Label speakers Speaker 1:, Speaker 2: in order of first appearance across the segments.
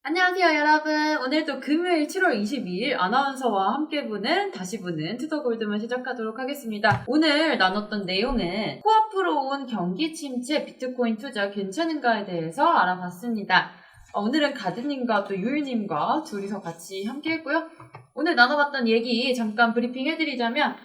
Speaker 1: 안녕하세요, 여러분. 오늘도 금요일 7월 22일 아나운서와 함께 다시 보는 투더 골드만 시작하도록 하겠습니다. 오늘 나눴던 내용은 코앞으로 온 경기 침체 비트코인 투자 괜찮은가에 대해서 알아봤습니다. 오늘은 가드님과 또 유일님과 둘이서 같이 함께 했고요. 오늘 나눠봤던 얘기 잠깐 브리핑 해드리자면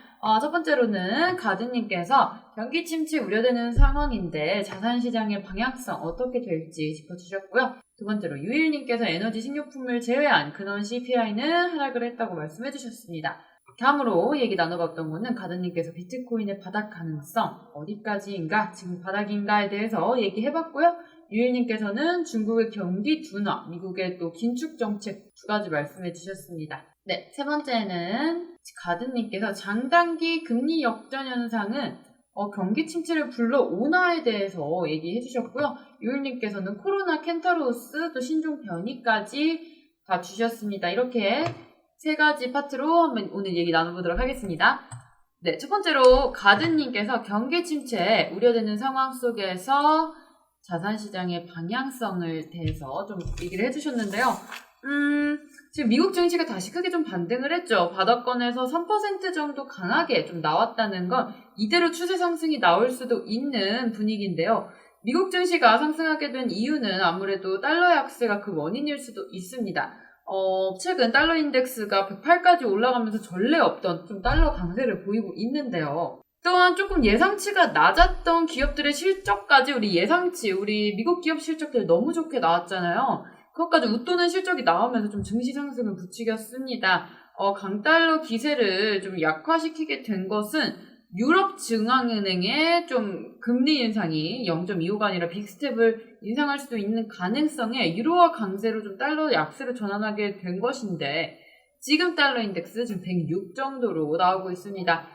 Speaker 1: 첫 번째로는 가드님께서 경기 침체 우려되는 상황인데 자산시장의 방향성 어떻게 될지 짚어주셨고요. 두 번째로 유일님께서 에너지 식료품을 제외한 근원 CPI는 하락을 했다고 말씀해주셨습니다. 다음으로 얘기 나눠봤던 거는 가드님께서 비트코인의 바닥 가능성 어디까지인가, 지금 바닥인가에 대해서 얘기해봤고요. 유일님께서는 중국의 경기 둔화, 미국의 또 긴축 정책 두 가지 말씀해주셨습니다. 네, 세 번째는 가드님께서 장단기 금리 역전 현상은 경기 침체를 불러오나에 대해서 얘기해 주셨고요. 유일님께서는 코로나 켄타로스 또 신종 변이까지 다 주셨습니다. 이렇게 세 가지 파트로 한번 오늘 얘기 나눠보도록 하겠습니다. 네, 첫 번째로 가드님께서 경기 침체 우려되는 상황 속에서 자산시장의 방향성을 대해서 좀 얘기를 해주셨는데요. 지금 미국 증시가 다시 크게 좀 반등을 했죠. 바닥권에서 3% 정도 강하게 좀 나왔다는 건 이대로 추세 상승이 나올 수도 있는 분위기인데요. 미국 증시가 상승하게 된 이유는 아무래도 달러 약세가 그 원인일 수도 있습니다. 최근 달러 인덱스가 108까지 올라가면서 전례 없던 좀 달러 강세를 보이고 있는데요. 또한 조금 예상치가 낮았던 기업들의 실적까지 우리 미국 기업 실적들 너무 좋게 나왔잖아요. 그것까지 웃도는 실적이 나오면서 좀 증시 상승을 부추겼습니다. 강달러 기세를 좀 약화시키게 된 것은 유럽 중앙은행의 좀 금리 인상이 0.25가 아니라 빅스텝을 인상할 수도 있는 가능성에 유로화 강세로 좀 달러 약세로 전환하게 된 것인데, 지금 달러 인덱스 지금 106 정도로 나오고 있습니다.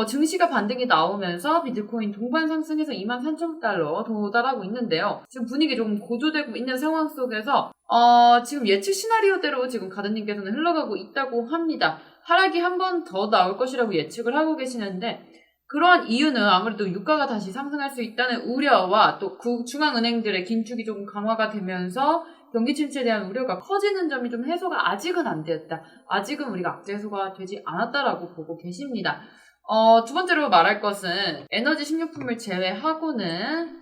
Speaker 1: 증시가 반등이 나오면서 비트코인 동반 상승해서 23,000달러 도달하고 있는데요. 지금 분위기 조금 고조되고 있는 상황 속에서 지금 예측 시나리오대로 지금 가드님께서는 흘러가고 있다고 합니다. 하락이 한 번 더 나올 것이라고 예측을 하고 계시는데, 그러한 이유는 아무래도 유가가 다시 상승할 수 있다는 우려와 또 중앙은행들의 긴축이 조금 강화가 되면서 경기 침체에 대한 우려가 커지는 점이 좀 해소가 아직은 안 되었다. 아직은 우리가 악재 해소가 되지 않았다라고 보고 계십니다. 두 번째로 말할 것은 에너지 식료품을 제외하고는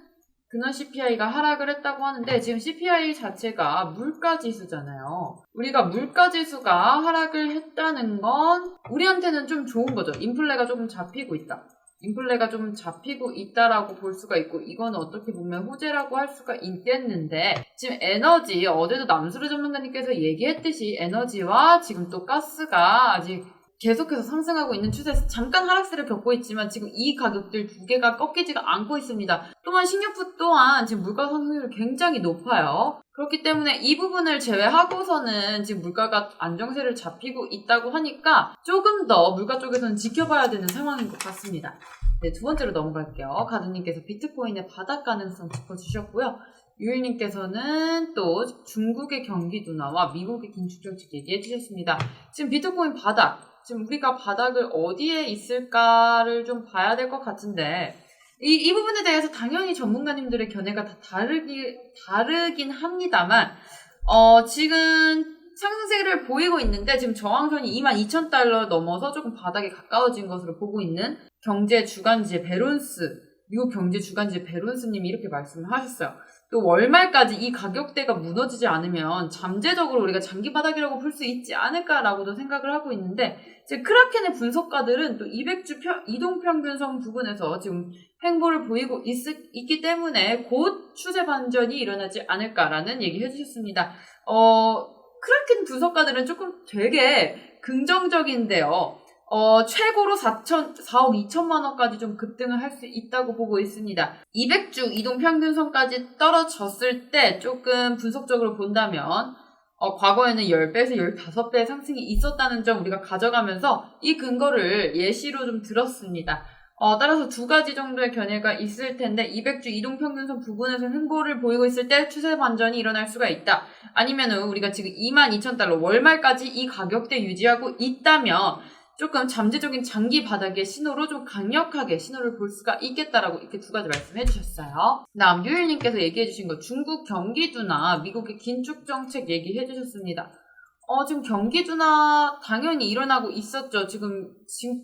Speaker 1: 근원 CPI가 하락을 했다고 하는데, 지금 CPI 자체가 물가지수잖아요. 우리가 물가지수가 하락을 했다는 건 우리한테는 좀 좋은 거죠. 인플레가 조금 잡히고 있다. 인플레가 좀 잡히고 있다라고 볼 수가 있고, 이건 어떻게 보면 호재라고 할 수가 있겠는데, 지금 에너지, 어제도 남수르 전문가님께서 얘기했듯이 에너지와 지금 또 가스가 아직 계속해서 상승하고 있는 추세에서 잠깐 하락세를 겪고 있지만 지금 이 가격들 두 개가 꺾이지가 않고 있습니다. 또한 식료품 또한 지금 물가 상승률이 굉장히 높아요. 그렇기 때문에 이 부분을 제외하고서는 지금 물가가 안정세를 잡히고 있다고 하니까 조금 더 물가 쪽에서는 지켜봐야 되는 상황인 것 같습니다. 네, 두 번째로 넘어갈게요. 가드님께서 비트코인의 바닥 가능성 짚어주셨고요. 유일님께서는 또 중국의 경기 둔화와 미국의 긴축 정책 얘기해 주셨습니다. 지금 비트코인 바닥, 지금 우리가 바닥을 어디에 있을까를 좀 봐야 될 것 같은데, 이 부분에 대해서 당연히 전문가님들의 견해가 다 다르긴 합니다만, 지금 상승세를 보이고 있는데, 지금 저항선이 22,000달러 넘어서 조금 바닥에 가까워진 것으로 보고 있는 경제 주간지 베론스, 미국 경제 주간지 베론스님이 이렇게 말씀을 하셨어요. 또 월말까지 이 가격대가 무너지지 않으면 잠재적으로 우리가 장기 바닥이라고 볼 수 있지 않을까라고도 생각을 하고 있는데, 지금 크라켄의 분석가들은 또 200주 이동평균선 부분에서 지금 횡보를 보이고 있기 때문에 곧 추세 반전이 일어나지 않을까라는 얘기 해주셨습니다. 크라켄 분석가들은 조금 되게 긍정적인데요. 최고로 4억 2천만 원까지 좀 급등을 할 수 있다고 보고 있습니다. 200주 이동평균선까지 떨어졌을 때 조금 분석적으로 본다면, 과거에는 10배에서 15배의 상승이 있었다는 점 우리가 가져가면서 이 근거를 예시로 좀 들었습니다. 따라서 두 가지 정도의 견해가 있을 텐데, 200주 이동평균선 부분에서 횡보를 보이고 있을 때 추세 반전이 일어날 수가 있다. 아니면은 우리가 지금 22,000달러 월말까지 이 가격대 유지하고 있다면 조금 잠재적인 장기 바닥의 신호로 좀 강력하게 신호를 볼 수가 있겠다라고 이렇게 두 가지 말씀해 주셨어요. 다음 유일님께서 얘기해 주신 거 중국 경기 둔화, 미국의 긴축 정책 얘기해 주셨습니다. 지금 경기 둔화 당연히 일어나고 있었죠. 지금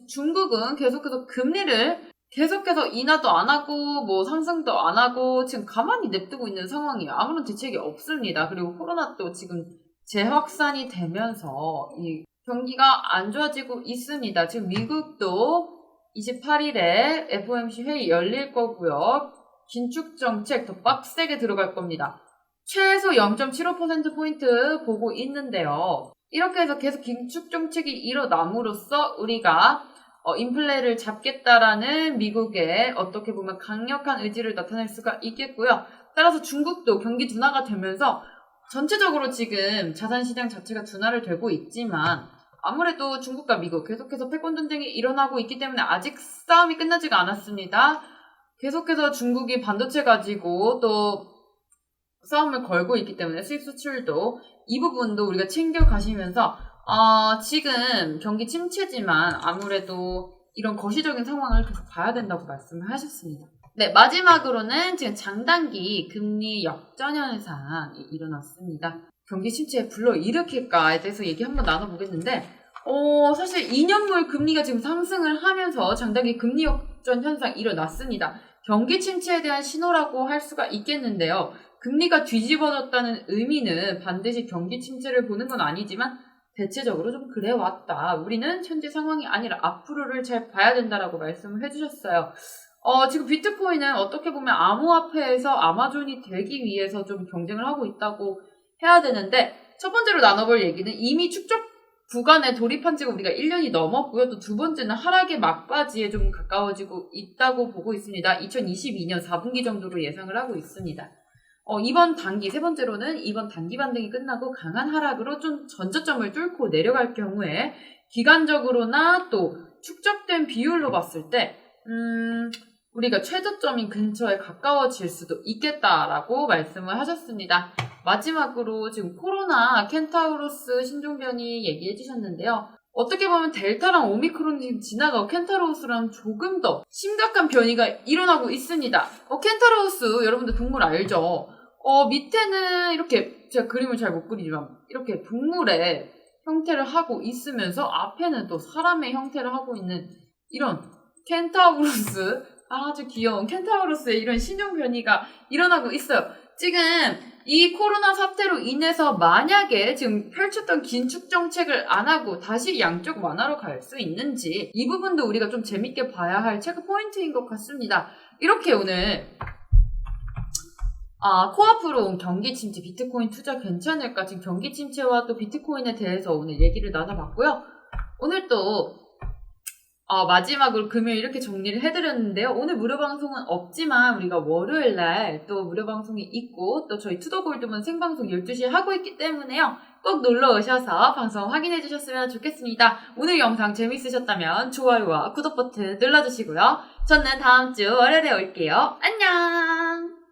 Speaker 1: 중국은 계속해서 금리를 계속해서 인하도 안 하고 뭐 상승도 안 하고 지금 가만히 냅두고 있는 상황이에요. 아무런 대책이 없습니다. 그리고 코로나 또 지금 재확산이 되면서 이 경기가 안 좋아지고 있습니다. 지금 미국도 28일에 FOMC 회의 열릴 거고요. 긴축 정책 더 빡세게 들어갈 겁니다. 최소 0.75%포인트 보고 있는데요. 이렇게 해서 계속 긴축 정책이 일어남으로써 우리가 인플레를 잡겠다라는 미국의 어떻게 보면 강력한 의지를 나타낼 수가 있겠고요. 따라서 중국도 경기 둔화가 되면서 전체적으로 지금 자산시장 자체가 둔화를 되고 있지만 아무래도 중국과 미국 계속해서 패권 전쟁이 일어나고 있기 때문에 아직 싸움이 끝나지가 않았습니다. 계속해서 중국이 반도체 가지고 또 싸움을 걸고 있기 때문에 수입 수출도 이 부분도 우리가 챙겨가시면서 지금 경기 침체지만 아무래도 이런 거시적인 상황을 계속 봐야 된다고 말씀을 하셨습니다. 네, 마지막으로는 지금 장단기 금리 역전 현상이 일어났습니다. 경기 침체에 불러일으킬까에 대해서 얘기 한번 나눠보겠는데 사실 2년물 금리가 지금 상승을 하면서 장단기 금리 역전 현상이 일어났습니다. 경기 침체에 대한 신호라고 할 수가 있겠는데요. 금리가 뒤집어졌다는 의미는 반드시 경기 침체를 보는 건 아니지만 대체적으로 좀 그래왔다. 우리는 현재 상황이 아니라 앞으로를 잘 봐야 된다라고 말씀을 해주셨어요. 지금 비트코인은 어떻게 보면 암호화폐에서 아마존이 되기 위해서 좀 경쟁을 하고 있다고 해야 되는데 첫 번째로 나눠볼 얘기는 이미 축적 구간에 돌입한 지가 우리가 1년이 넘었고요. 또 두 번째는 하락의 막바지에 좀 가까워지고 있다고 보고 있습니다. 2022년 4분기 정도로 예상을 하고 있습니다. 이번 단기, 세 번째로는 이번 단기 반등이 끝나고 강한 하락으로 좀 전저점을 뚫고 내려갈 경우에 기간적으로나 또 축적된 비율로 봤을 때 우리가 최저점인 근처에 가까워질 수도 있겠다라고 말씀을 하셨습니다. 마지막으로 지금 코로나 켄타우로스 신종변이 얘기해 주셨는데요. 어떻게 보면 델타랑 오미크론이 지금 지나가고 켄타우로스랑 조금 더 심각한 변이가 일어나고 있습니다. 켄타우로스 여러분들 동물 알죠? 밑에는 이렇게 제가 그림을 잘 못 그리지만 이렇게 동물의 형태를 하고 있으면서 앞에는 또 사람의 형태를 하고 있는 이런 켄타우로스 아주 귀여운 켄타우로스의 이런 신종 변이가 일어나고 있어요. 지금 이 코로나 사태로 인해서 만약에 지금 펼쳤던 긴축 정책을 안 하고 다시 양쪽 완화로 갈 수 있는지 이 부분도 우리가 좀 재밌게 봐야 할 체크 포인트인 것 같습니다. 이렇게 오늘 코앞으로 온 경기 침체, 비트코인 투자 괜찮을까? 지금 경기 침체와 또 비트코인에 대해서 오늘 얘기를 나눠봤고요. 오늘 또 마지막으로 금요일 이렇게 정리를 해드렸는데요. 오늘 무료 방송은 없지만 우리가 월요일날 또 무료 방송이 있고 또 저희 투더골드문 생방송 12시에 하고 있기 때문에요. 꼭 놀러 오셔서 방송 확인해 주셨으면 좋겠습니다. 오늘 영상 재밌으셨다면 좋아요와 구독 버튼 눌러주시고요. 저는 다음 주 월요일에 올게요. 안녕!